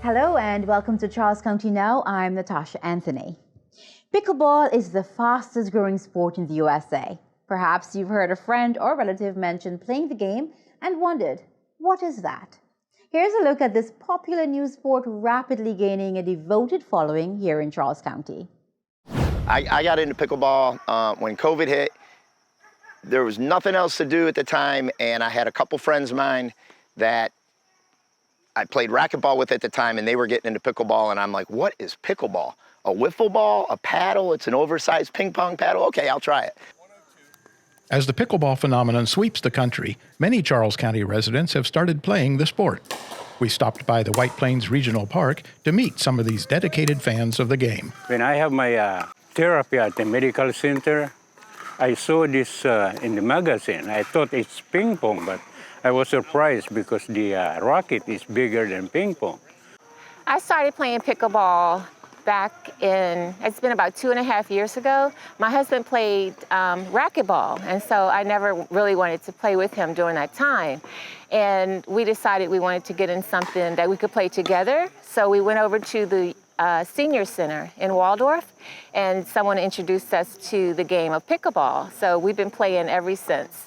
Hello and welcome to Charles County Now. I'm Natasha Anthony. Pickleball is the fastest growing sport in the USA. Perhaps you've heard a friend or relative mention playing the game and wondered, what is that? Here's a look at this popular new sport rapidly gaining a devoted following here in Charles County. I got into pickleball when COVID hit. There was nothing else to do at the time, and I had a couple friends of mine that I played racquetball with at the time, and they were getting into pickleball, and I'm like, what is pickleball? A wiffle ball, a paddle, it's an oversized ping pong paddle? Okay, I'll try it. As the pickleball phenomenon sweeps the country, many Charles County residents have started playing the sport. We stopped by the White Plains Regional Park to meet some of these dedicated fans of the game. When I have my therapy at the medical center, I saw this in the magazine. I thought it's ping pong, but I was surprised because the racket is bigger than ping pong. I started playing pickleball back in, it's been about 2.5 years ago. My husband played racquetball, and so I never really wanted to play with him during that time. And we decided we wanted to get in something that we could play together. So we went over to the senior center in Waldorf, and someone introduced us to the game of pickleball. So we've been playing ever since.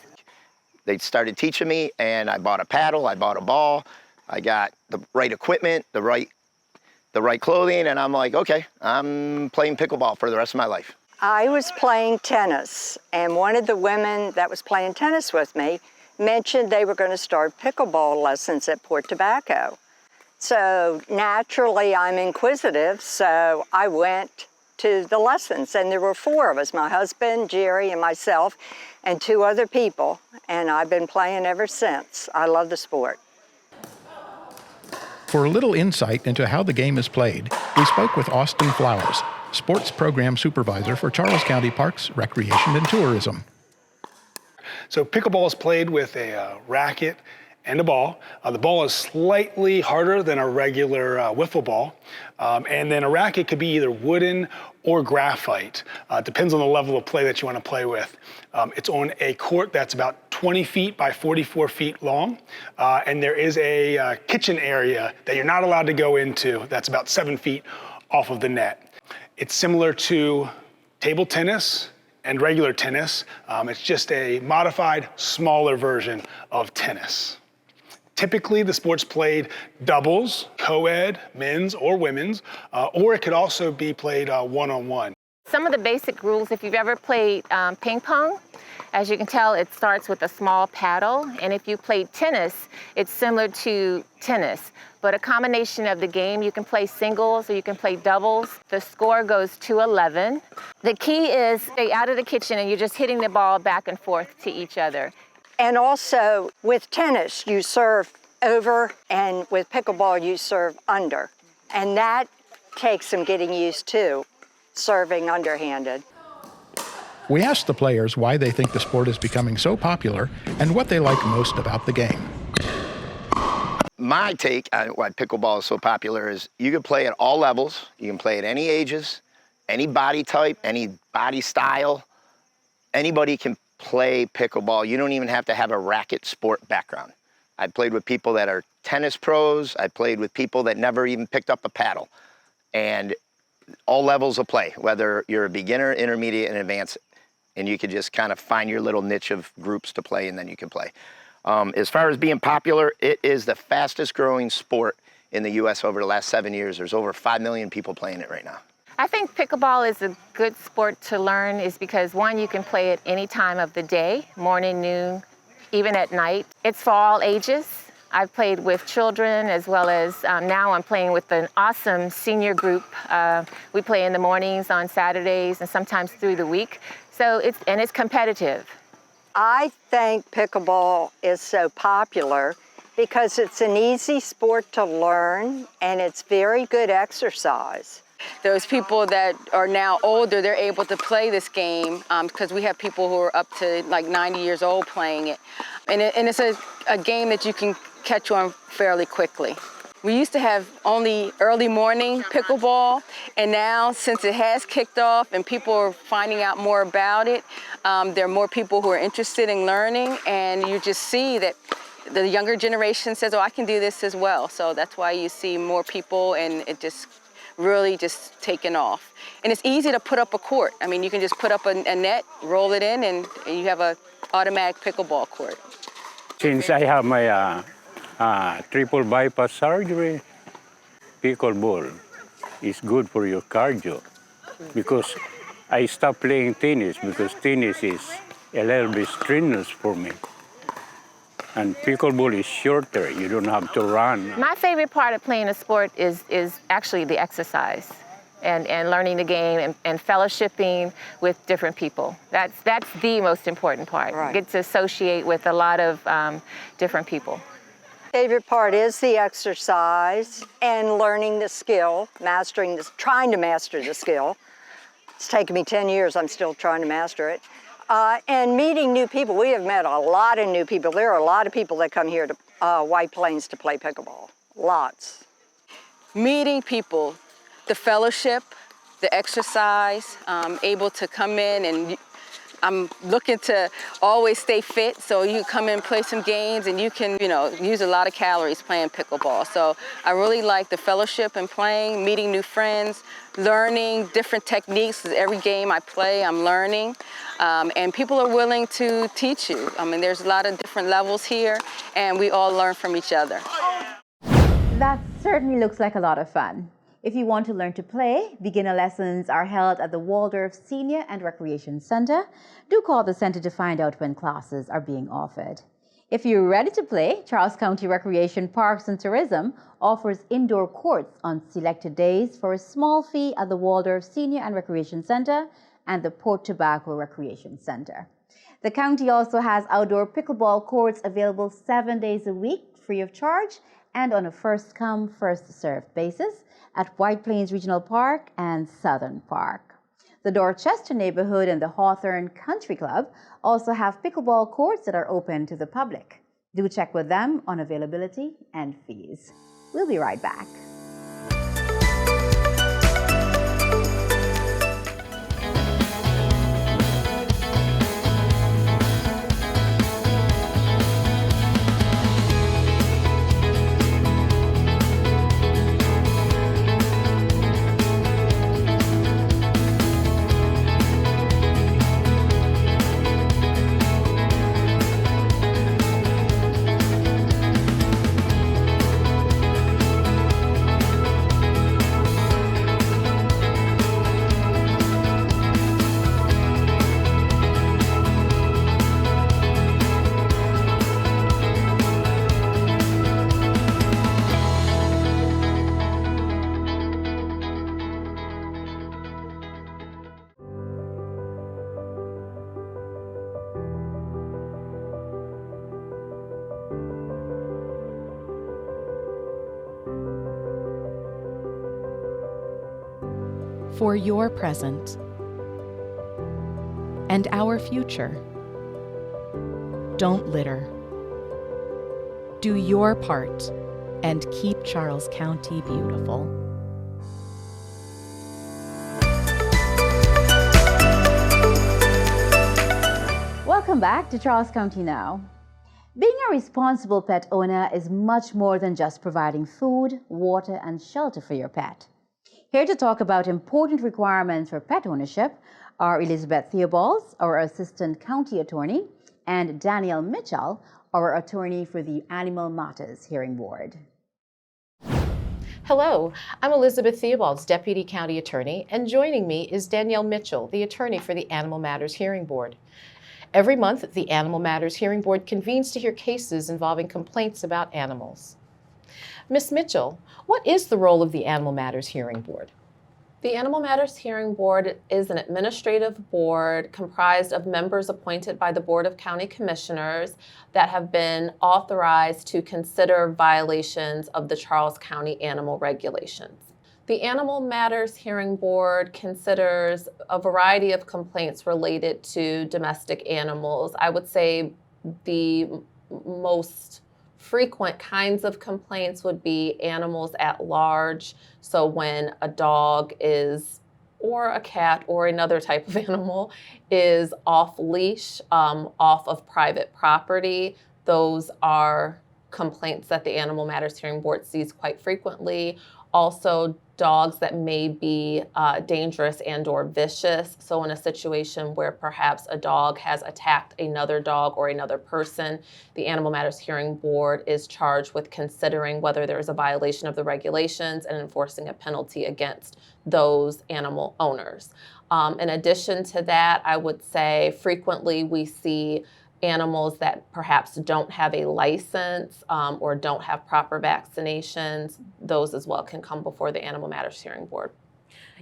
They started teaching me, and I bought a paddle, I bought a ball, I got the right equipment, the right clothing, and I'm like, okay, I'm playing pickleball for the rest of my life. I was playing tennis, and one of the women that was playing tennis with me mentioned they were going to start pickleball lessons at Port Tobacco. So naturally, I'm inquisitive, so I went to the lessons, and there were 4 of us, my husband, Jerry, and myself, and 2 other people, and I've been playing ever since. I love the sport. For a little insight into how the game is played, we spoke with Austin Flowers, Sports Program Supervisor for Charles County Parks, Recreation and Tourism. So pickleball is played with a racket and a ball. The ball is slightly harder than a regular wiffle ball. And then a racket could be either wooden or graphite. Depends on the level of play that you want to play with. It's on a court that's about 20 feet by 44 feet long. And there is a kitchen area that you're not allowed to go into that's about 7 feet off of the net. It's similar to table tennis and regular tennis. It's just a modified, smaller version of tennis. Typically, the sport's played doubles, co-ed, men's or women's, or it could also be played one-on-one. Some of the basic rules, if you've ever played ping pong, as you can tell, it starts with a small paddle. And if you played tennis, it's similar to tennis. But a combination of the game, you can play singles or you can play doubles. The score goes to 11. The key is stay out of the kitchen and you're just hitting the ball back and forth to each other. And also, with tennis, you serve over, and with pickleball, you serve under. And that takes some getting used to, serving underhanded. We asked the players why they think the sport is becoming so popular and what they like most about the game. My take on why pickleball is so popular is you can play at all levels. You can play at any ages, any body type, any body style. Anybody can play pickleball. You don't even have to have a racket sport background. I played with people that are tennis pros. I played with people that never even picked up a paddle. And all levels of play, whether you're a beginner, intermediate, and advanced, and you could just kind of find your little niche of groups to play, and then you can play. As far as being popular, it is the fastest growing sport in the US over the last 7 years. There's over 5 million people playing it right now. I think pickleball is a good sport to learn is because, one, you can play it any time of the day, morning, noon, even at night. It's for all ages. I've played with children as well as now I'm playing with an awesome senior group. We play in the mornings on Saturdays and sometimes through the week. So it's competitive. I think pickleball is so popular because it's an easy sport to learn and it's very good exercise. Those people that are now older, they're able to play this game because we have people who are up to like 90 years old playing it. And it's a game that you can catch on fairly quickly. We used to have only early morning pickleball, and now since it has kicked off and people are finding out more about it, there are more people who are interested in learning, and you just see that the younger generation says, oh, I can do this as well. So that's why you see more people, and it just really just taken off. And it's easy to put up a court. I mean, you can just put up a net, roll it in, and you have a automatic pickleball court. Since I have my triple bypass surgery, pickleball is good for your cardio, because I stopped playing tennis because tennis is a little bit strenuous for me. And pickleball is shorter. You don't have to run. My favorite part of playing a sport is actually the exercise and learning the game and fellowshipping with different people. That's the most important part. Right. Get to associate with a lot of different people. Favorite part is the exercise and learning the skill, trying to master the skill. It's taken me 10 years, I'm still trying to master it. And meeting new people. We have met a lot of new people. There are a lot of people that come here to White Plains to play pickleball. Lots. Meeting people, the fellowship, the exercise, able to come in, and I'm looking to always stay fit, so you come in, play some games, and you can, use a lot of calories playing pickleball. So I really like the fellowship and playing, meeting new friends, learning different techniques. 'Cause every game I play, I'm learning, and people are willing to teach you. I mean, there's a lot of different levels here, and we all learn from each other. That certainly looks like a lot of fun. If you want to learn to play, beginner lessons are held at the Waldorf Senior and Recreation Center. Do call the center to find out when classes are being offered. If you're ready to play, Charles County Recreation Parks and Tourism offers indoor courts on selected days for a small fee at the Waldorf Senior and Recreation Center and the Port Tobacco Recreation Center. The county also has outdoor pickleball courts available 7 days a week, free of charge, and on a first-come, first-served basis at White Plains Regional Park and Southern Park. The Dorchester neighborhood and the Hawthorne Country Club also have pickleball courts that are open to the public. Do check with them on availability and fees. We'll be right back. For your present and our future. Don't litter. Do your part and keep Charles County beautiful. Welcome back to Charles County Now. Being a responsible pet owner is much more than just providing food, water, and shelter for your pet. Here to talk about important requirements for pet ownership are Elizabeth Theobald, our Assistant County Attorney, and Danielle Mitchell, our attorney for the Animal Matters Hearing Board. Hello, I'm Elizabeth Theobald, Deputy County Attorney, and joining me is Danielle Mitchell, the attorney for the Animal Matters Hearing Board. Every month, the Animal Matters Hearing Board convenes to hear cases involving complaints about animals. Ms. Mitchell, what is the role of the Animal Matters Hearing Board? The Animal Matters Hearing Board is an administrative board comprised of members appointed by the Board of County Commissioners that have been authorized to consider violations of the Charles County animal regulations. The Animal Matters Hearing Board considers a variety of complaints related to domestic animals. I would say the most frequent kinds of complaints would be animals at large. So when a dog is, or a cat or another type of animal is off leash, off of private property, Those are complaints that the Animal Matters Hearing Board sees quite frequently. Also, dogs that may be dangerous and or vicious. So in a situation where perhaps a dog has attacked another dog or another person, the Animal Matters Hearing Board is charged with considering whether there is a violation of the regulations and enforcing a penalty against those animal owners. In addition to that, I would say frequently we see animals that perhaps don't have a license or don't have proper vaccinations. Those as well can come before the Animal Matters Hearing Board.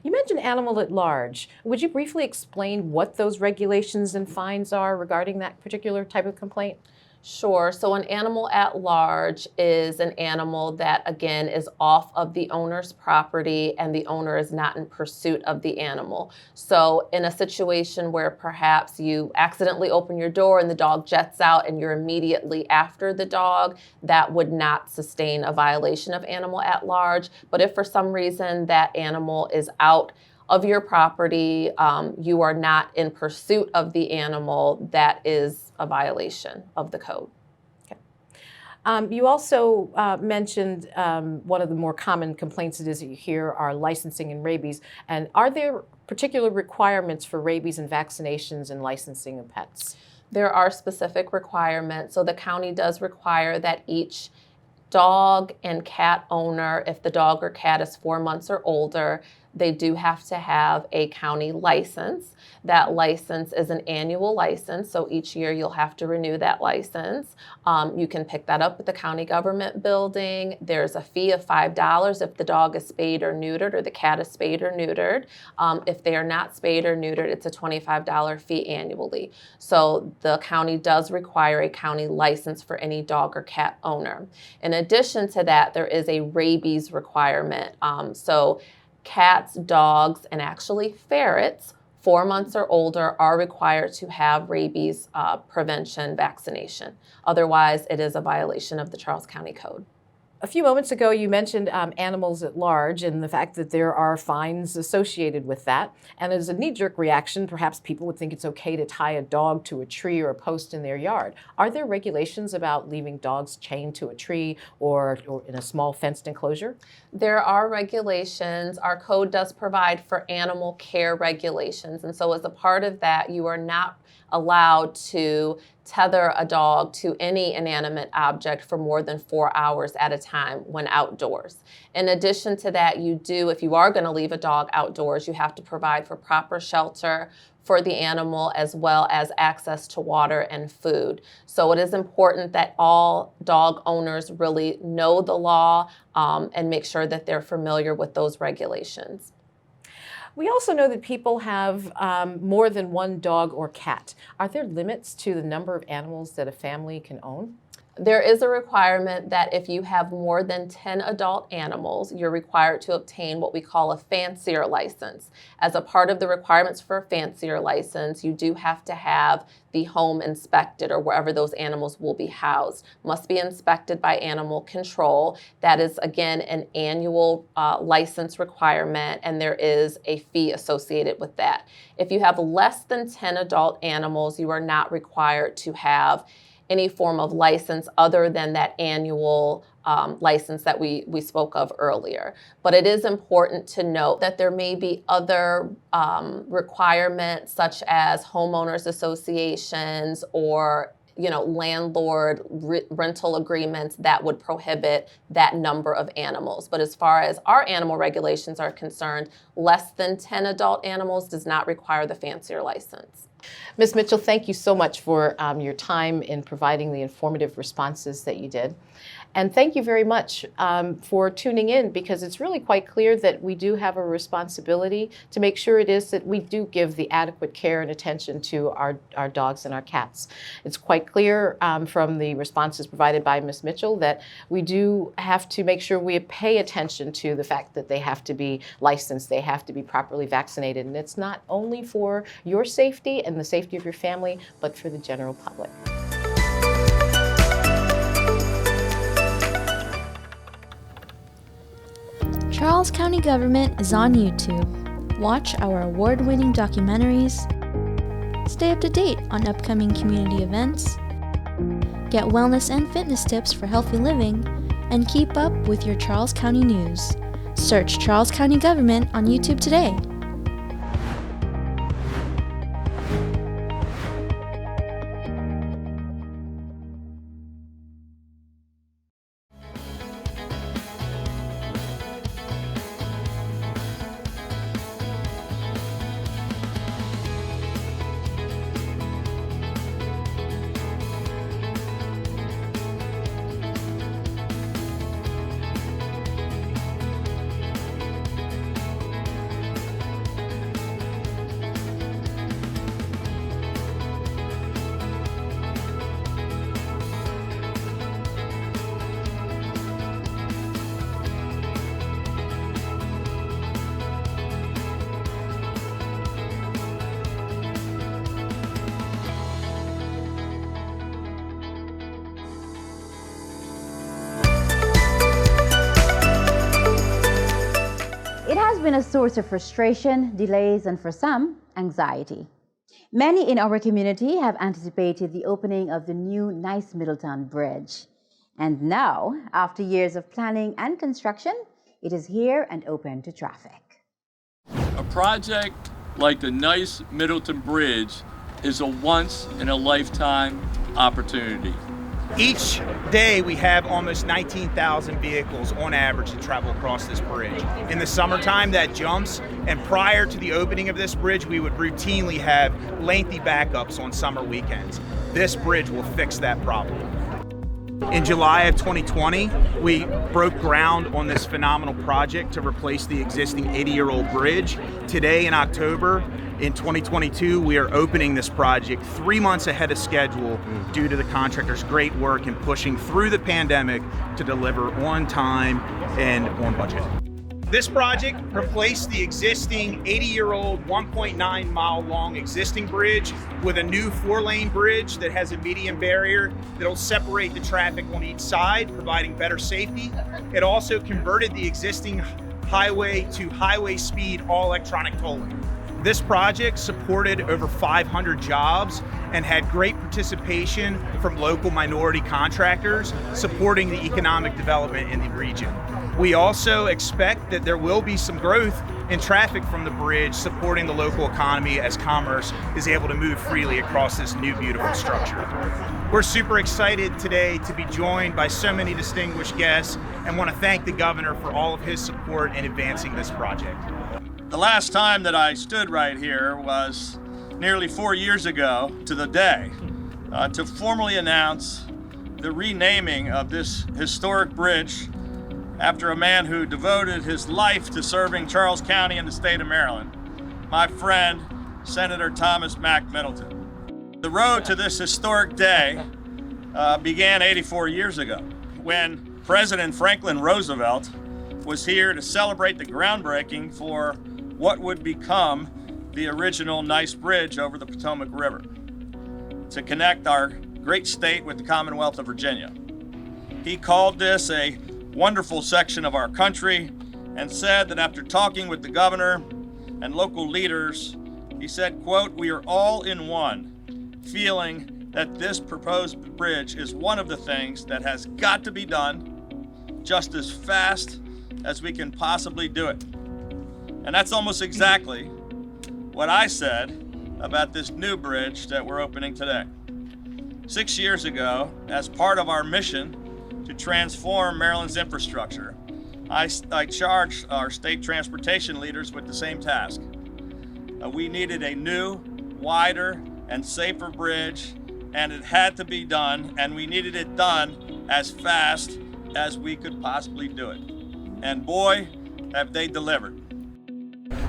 You mentioned animal at large. Would you briefly explain what those regulations and fines are regarding that particular type of complaint? Sure. So an animal at large is an animal that, again, is off of the owner's property and the owner is not in pursuit of the animal. So in a situation where perhaps you accidentally open your door and the dog jets out and you're immediately after the dog, that would not sustain a violation of animal at large. But if for some reason that animal is out of your property, you are not in pursuit of the animal, that is a violation of the code. Okay. You also mentioned one of the more common complaints that you hear are licensing and rabies. And are there particular requirements for rabies and vaccinations and licensing of pets? There are specific requirements. So the county does require that each dog and cat owner, if the dog or cat is 4 months or older, they do have to have a county license. That license is an annual license, so each year you'll have to renew that license. You can pick that up at the county government building. There's a fee of $5 if the dog is spayed or neutered or the cat is spayed or neutered. If they are not spayed or neutered, it's a $25 fee annually. So the county does require a county license for any dog or cat owner. In addition to that, there is a rabies requirement. So cats, dogs, and actually ferrets, 4 months or older, are required to have rabies prevention vaccination. Otherwise, it is a violation of the Charles County Code. A few moments ago, you mentioned animals at large and the fact that there are fines associated with that. And as a knee-jerk reaction, perhaps people would think it's okay to tie a dog to a tree or a post in their yard. Are there regulations about leaving dogs chained to a tree or in a small fenced enclosure? There are regulations. Our code does provide for animal care regulations. And so as a part of that, you are not allowed to tether a dog to any inanimate object for more than 4 hours at a time when outdoors. In addition to that, you do, if you are going to leave a dog outdoors, you have to provide for proper shelter for the animal as well as access to water and food. So it is important that all dog owners really know the law and make sure that they're familiar with those regulations. We also know that people have more than one dog or cat. Are there limits to the number of animals that a family can own? There is a requirement that if you have more than 10 adult animals, you're required to obtain what we call a fancier license. As a part of the requirements for a fancier license, you do have to have the home inspected, or wherever those animals will be housed. Must be inspected by animal control. That is, again, an annual license requirement, and there is a fee associated with that. If you have less than 10 adult animals, you are not required to have any form of license other than that annual license that we spoke of earlier. But it is important to note that there may be other requirements such as homeowners associations or landlord rental agreements that would prohibit that number of animals. But as far as our animal regulations are concerned, less than 10 adult animals does not require the fancier license. Ms. Mitchell, thank you so much for your time in providing the informative responses that you did. And thank you very much for tuning in, because it's really quite clear that we do have a responsibility to make sure it is that we do give the adequate care and attention to our dogs and our cats. It's quite clear from the responses provided by Ms. Mitchell that we do have to make sure we pay attention to the fact that they have to be licensed, they have to be properly vaccinated, and it's not only for your safety and the safety of your family, but for the general public. Charles County Government is on YouTube. Watch our award-winning documentaries, stay up to date on upcoming community events, get wellness and fitness tips for healthy living, and keep up with your Charles County news. Search Charles County Government on YouTube today. It has been a source of frustration, delays, and for some, anxiety. Many in our community have anticipated the opening of the new Nice-Middleton Bridge. And now, after years of planning and construction, it is here and open to traffic. A project like the Nice-Middleton Bridge is a once-in-a-lifetime opportunity. Each day we have almost 19,000 vehicles on average that travel across this bridge. In the summertime that jumps, and prior to the opening of this bridge we would routinely have lengthy backups on summer weekends. This bridge will fix that problem. In July of 2020, we broke ground on this phenomenal project to replace the existing 80-year-old bridge. Today in October, in 2022, we are opening this project 3 months ahead of schedule due to the contractor's great work in pushing through the pandemic to deliver on time and on budget. This project replaced the existing 80-year-old 1.9 mile long existing bridge with a new 4-lane bridge that has a median barrier that'll separate the traffic on each side, providing better safety. It also converted the existing highway to highway speed all electronic tolling. This project supported over 500 jobs and had great participation from local minority contractors supporting the economic development in the region. We also expect that there will be some growth in traffic from the bridge supporting the local economy as commerce is able to move freely across this new beautiful structure. We're super excited today to be joined by so many distinguished guests and want to thank the governor for all of his support in advancing this project. The last time that I stood right here was nearly 4 years ago to the day to formally announce the renaming of this historic bridge after a man who devoted his life to serving Charles County and the state of Maryland, my friend, Senator Thomas Mack Middleton. The road to this historic day began 84 years ago when President Franklin Roosevelt was here to celebrate the groundbreaking for what would become the original Nice Bridge over the Potomac River to connect our great state with the Commonwealth of Virginia. He called this a wonderful section of our country and said that after talking with the governor and local leaders, he said, quote, "We are all in one, feeling that this proposed bridge is one of the things that has got to be done just as fast as we can possibly do it." And that's almost exactly what I said about this new bridge that we're opening today. 6 years ago, as part of our mission to transform Maryland's infrastructure, I charged our state transportation leaders with the same task. We needed a new, wider, and safer bridge, and it had to be done, and we needed it done as fast as we could possibly do it. And boy, have they delivered.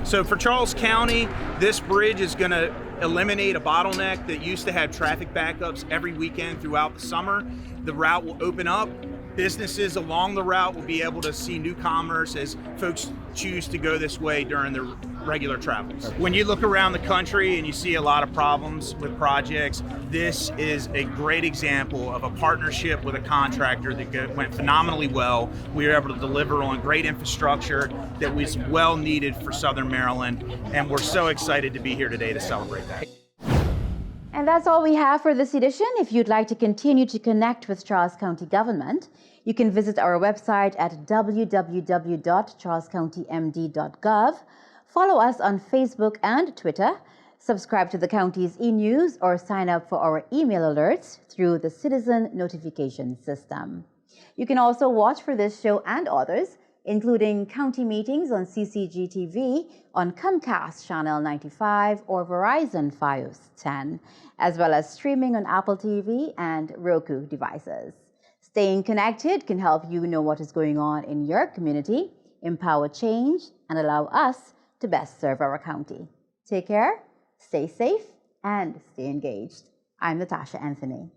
So for Charles County, this bridge is going to eliminate a bottleneck that used to have traffic backups every weekend throughout the summer. The route will open up. Businesses along the route will be able to see new commerce as folks choose to go this way during their regular travels. When you look around the country and you see a lot of problems with projects, this is a great example of a partnership with a contractor that went phenomenally well. We were able to deliver on great infrastructure that was well needed for Southern Maryland, and we're so excited to be here today to celebrate that. And And that's all we have for this edition. If you'd like to continue to connect with Charles County government, you can visit our website at www.charlescountymd.gov, follow us on Facebook and Twitter, subscribe to the county's e-news, or sign up for our email alerts through the Citizen Notification System. You can also watch for this show and others, including county meetings on CCGTV, on Comcast Channel 95 or Verizon Fios 10, as well as streaming on Apple TV and Roku devices. Staying connected can help you know what is going on in your community, empower change, and allow us to best serve our county. Take care, stay safe, and stay engaged. I'm Natasha Anthony.